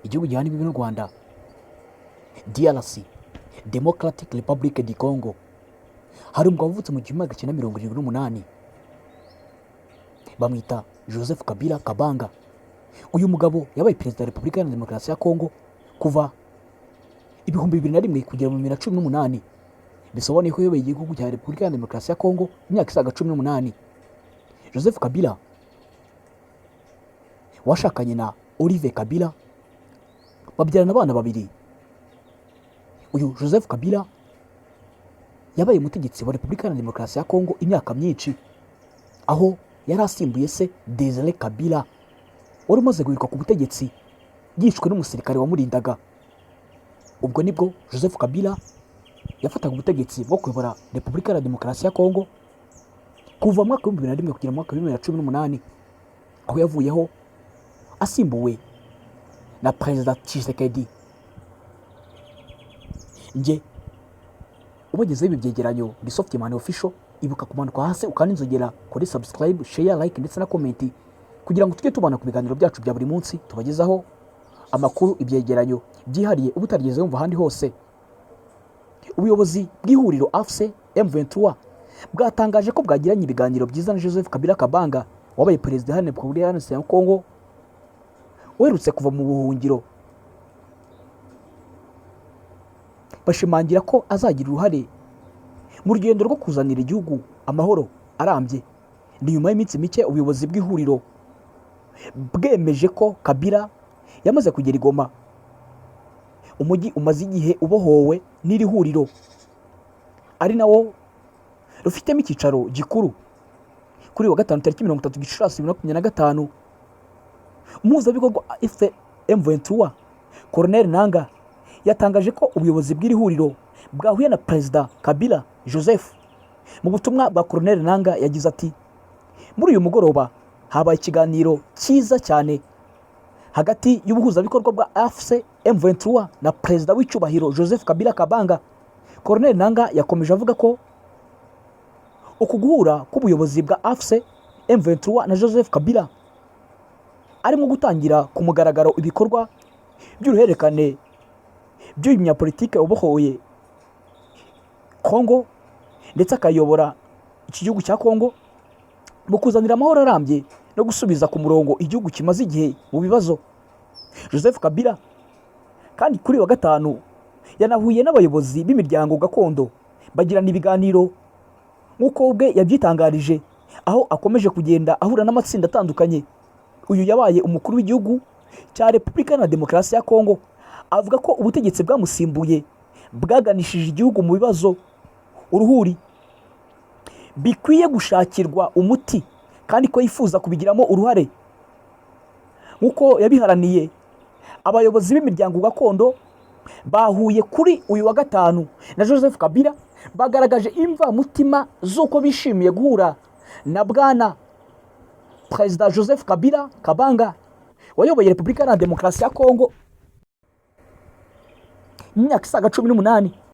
igihugu gihana imbibi n'u Rwanda, DRC, Democratic Republic du Congo, hari umugabo wavutse mu 1978 bamwita Joseph Kabila Kabanga. Uyu mugabo yabaye perezida wa Repubulika ya Demokarasi ya Congo kuva 2001 kugera mu 2018. Bisobanuye ko yabaye igihugu cya Repubulika ya Demokarasi ya Congo imyaka isaga 18. Joseph Kabila washakanye na Olivier Kabila, babyarana abana babiri. Uyu Joseph Kabila yabaye umutegetsi wa Repubulika ya Demokarasi ya Congo imyaka myinshi, aho yari asimbuye se Desire Kabila wari umaze guhirikwa ku butegetsi yishwe n'umusirikare wamurindaga. Ubwo nibwo Joseph Kabila yafataga ubutegetsi bwo kuyobora Repubulika ya Demokarasi ya Congo kuva mu mwaka wa 2001 kugera mu mwaka wa 2018, aho yavuyeho asimbuwe na Perezida Tshisekedi. Nje ubagezeho ibi byegeranyo ndi Softman Official, ibuka kumanuka hasi ukaninzogera kuri subscribe, share, like ndetse na comment kugira ngo tujye tubana ku biganiro byacu bya buri munsi tubagezaho amakuru, ibyegeranyo byihariye ubutarigeze yumva ahandi hose. Ubuyobozi bw'ihuriro AFC M23 bwatangaje ko bwagiranye ibiganiro byiza na Joseph Kabila Kabanga wabaye perezida hano ku buri hano ya Congo werutse kuva mu buhungiro. Bashimangira ko azagira uruhare mu rugendo rwo kuzanira igihugu amahoro arambye. Ni nyuma y'iminsi mike ubuyobozi bw'ihuriro bwemeje ko Kabila yamaze kugera i Goma, umujyi umaze igihe ubohowe n'iri huriro, ari nawo rufitemo icyicaro gikuru. Kuri wa gatanu tariki 30 Gicurasi 2025, umuhuzabikorwa AFC M23 Colonel Nanga yatangaje ko ubuyobozi bw'iri huriro bwahuye na Perezida Kabila Joseph. Mu butumwa bwa Colonel Nanga yagize ati, muri uyu mugoroba habaye ikiganiro cyiza cyane hagati y'ubuhuzabikorwa bwa AFC M23 na Perezida w'icyubahiro Joseph Kabila Kabanga. Colonel Nanga yakomeje avuga ko uku guhura k'ubuyobozi bwa AFC M23 na Joseph Kabila arimo gutangira ku mugaragaro ibikorwa by'uruhererekane by'umunyapolitike ubohoye Congo ndetse akayobora iki gihugu cya Congo mu kuzanira amahoro arambye no gusubiza ku murongo igihugu kimaze igihe mu bibazo. Joseph Kabila kandi kuri wa gatanu yanahuye n'abayobozi b'imiryango gakondo bagirana ibiganiro nk'uko ubwe yabyitangarije, aho akomeje kugenda ahura n'amatsinda atandukanye. Uyu yabaye umukuru w'igihugu cya Repubulika ya Demokarasi ya Congo avuga ko ubutegetsi bwamusimbuye bwaganishije igihugu mu bibazo uruhuri bikwiye gushakirwa umuti, kandi ko yifuza kubigiramo uruhare nk'uko yabiharaniye. Abayobozi b'imiryango gakondo bahuye kuri uyu wa gatanu na Joseph Kabila bagaragaje imvamutima z'uko bishimiye guhura na bwana Perezida Joseph Kabila Kabanga wayoboye Repubulika ya Demokarasi ya Congo mu myaka isaga 18.